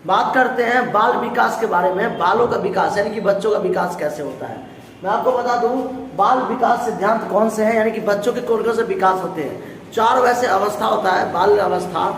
बात करते हैं बाल विकास के बारे में। बालों का विकास यानी कि बच्चों का विकास कैसे होता है। मैं आपको बता दूं बाल विकास सिद्धांत कौन से हैं, यानी कि बच्चों के कौन कौन से विकास होते हैं। 4 वैसे अवस्था होता है, बाल्य अवस्था,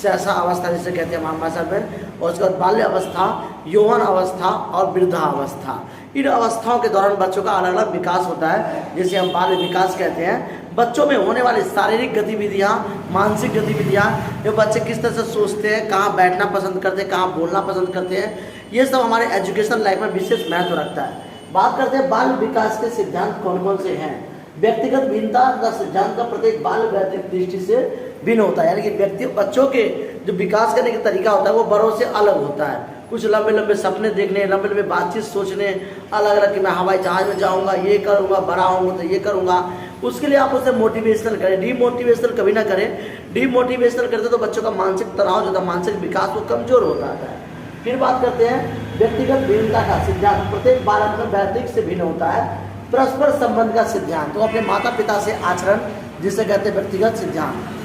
शैशव अवस्था जिसे कहते हैं हमारी भाषा में, और उसके बाद बाल्य अवस्था, यौवन अवस्था और वृद्धावस्था। इन अवस्थाओं के दौरान बच्चों का अलग अलग विकास होता है, जिसे हम बाल्य विकास कहते हैं। बच्चों में होने वाली शारीरिक गतिविधियाँ, मानसिक गतिविधियाँ, ये बच्चे किस तरह से सोचते हैं, कहाँ बैठना पसंद करते हैं, कहाँ बोलना पसंद करते हैं, ये सब हमारे एजुकेशन लाइफ में विशेष महत्व रखता है। बात करते हैं बाल विकास के सिद्धांत कौन कौन से हैं। व्यक्तिगत भिन्नता का सिद्धांत का प्रत्येक बाल व्यक्तिगत दृष्टि से भिन्न होता है, यानी कि व्यक्ति बच्चों के जो विकास करने का तरीका होता है वो बड़ों से अलग होता है। कुछ लंबे लंबे सपने देखने, लंबे लंबे बातचीत सोचने, अलग अलग कि मैं हवाई जहाज में जाऊंगा, ये करूंगा, बड़ा होऊंगा तो ये करूंगा। उसके लिए आप उसे मोटिवेशनल करें, डीमोटिवेशनल कभी ना करें। डीमोटिवेशनल करते तो बच्चों का मानसिक तनाव जो होता है, मानसिक विकास वो कमजोर होता है। फिर बात करते हैं व्यक्तिगत भिन्नता का सिद्धांत। प्रत्येक बालक में व्यक्तिगत से भिन्न होता है। परस्पर संबंध का सिद्धांत, तो अपने माता पिता से आचरण जिसे कहते हैं व्यक्तिगत सिद्धांत।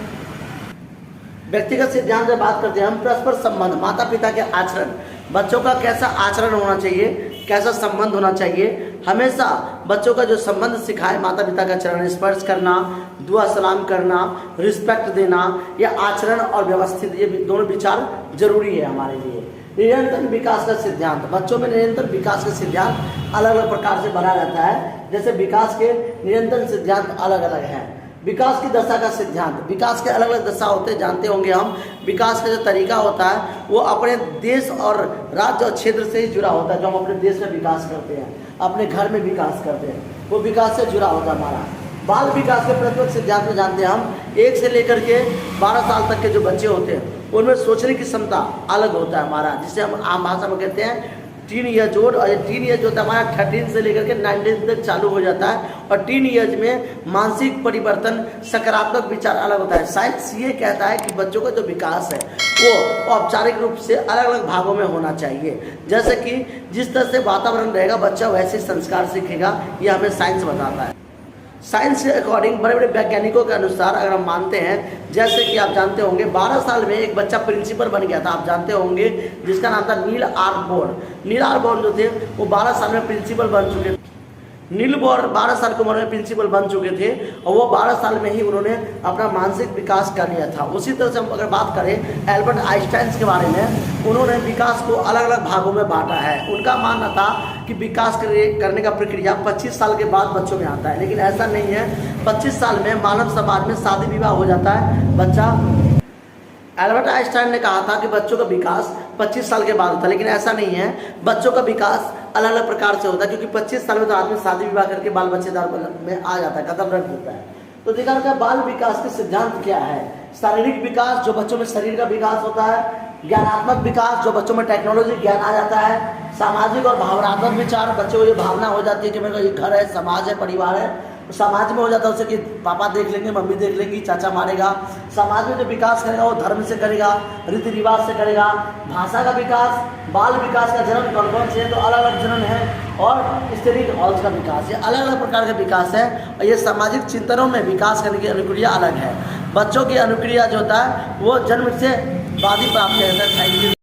व्यक्तिगत सिद्धांत में बात करते हैं हम परस्पर संबंध, माता पिता के आचरण, बच्चों का कैसा आचरण होना चाहिए, कैसा संबंध होना चाहिए। हमेशा बच्चों का जो संबंध सिखाए, माता पिता का चरण स्पर्श करना, दुआ सलाम करना, रिस्पेक्ट देना, यह आचरण और व्यवस्थित, ये दोनों विचार जरूरी है हमारे लिए। निरंतर विकास का सिद्धांत, बच्चों में निरंतर विकास का सिद्धांत अलग अलग प्रकार से बना रहता है। जैसे विकास के निरंतर सिद्धांत अलग अलग हैं। विकास की दशा का सिद्धांत, विकास के अलग अलग दशा होते हैं, जानते होंगे हम। विकास का जो तरीका होता है वो अपने देश और राज्य और क्षेत्र से ही जुड़ा होता है। जो हम अपने देश में विकास करते हैं, अपने घर में विकास करते हैं, वो विकास से जुड़ा होता है हमारा। बाल विकास के प्रत्येक सिद्धांत में जानते हैं हम 1 से लेकर के 12 साल तक के जो बच्चे होते हैं उनमें सोचने की क्षमता अलग होता है हमारा, जिसे हम आम भाषा में कहते हैं टीन ईयर्स ओल्ड। और ये टीन ईयर्स जो होता है हमारा 13 से लेकर के 19 तक चालू हो जाता है। और टीन ईयर्स में मानसिक परिवर्तन, सकारात्मक विचार अलग होता है। साइंस ये कहता है कि बच्चों का जो विकास है वो औपचारिक रूप से अलग अलग भागों में होना चाहिए। जैसे कि जिस तरह से वातावरण रहेगा बच्चा वैसे संस्कार सीखेगा, ये हमें साइंस बताता है। साइंस के अकॉर्डिंग बड़े बड़े वैज्ञानिकों के अनुसार अगर हम मानते हैं, जैसे कि आप जानते होंगे 12 साल में एक बच्चा प्रिंसिपल बन गया था, आप जानते होंगे, जिसका नाम था नील आर्मबोर्न। नील आर्मबोर्न जो थे वो 12 साल में प्रिंसिपल बन चुके थे। नील बोर 12 साल की उम्र में प्रिंसिपल बन चुके थे और वो 12 साल में ही उन्होंने अपना मानसिक विकास कर लिया था। उसी तरह से हम अगर बात करें एल्बर्ट आइंस्टाइन के बारे में, उन्होंने विकास को अलग अलग भागों में बांटा है। उनका मानना था कि विकास करने का प्रक्रिया 25 साल के बाद बच्चों में आता है, लेकिन ऐसा नहीं है। 25 साल में मानव समाज में शादी विवाह हो जाता है बच्चा। एल्बर्ट आइंस्टाइन ने कहा था कि बच्चों का विकास 25 साल के बाद होता है, लेकिन ऐसा नहीं है। बच्चों का विकास अलग अलग प्रकार से होता है, क्योंकि 25 साल में तो आदमी शादी विवाह करके बाल बच्चेदार में आ जाता है, कदम रख देता है। तो देखा जाता है बाल विकास के सिद्धांत क्या है। शारीरिक विकास, जो बच्चों में शरीर का विकास होता है। ज्ञानात्मक विकास, जो बच्चों में टेक्नोलॉजी ज्ञान आ जाता है। सामाजिक और भावनात्मक विचार, बच्चों को ये भावना हो जाती है कि मेरा ये घर है, समाज है, परिवार है। समाज में हो जाता है उसे कि पापा देख लेंगे, मम्मी देख लेंगी, चाचा मारेगा। समाज में जो विकास करेगा वो धर्म से करेगा, रीति रिवाज से करेगा। भाषा का विकास, बाल विकास का जन्म कौन कौन से है, तो अलग अलग जन्म है। और स्त्री हॉल्स का विकास, ये अलग अलग प्रकार का विकास है। और ये सामाजिक चिंतनों में विकास करने की अनुक्रिया अलग है। बच्चों की अनुक्रिया जो होता है वो जन्म से बाद ही प्राप्त करता है। Thank you.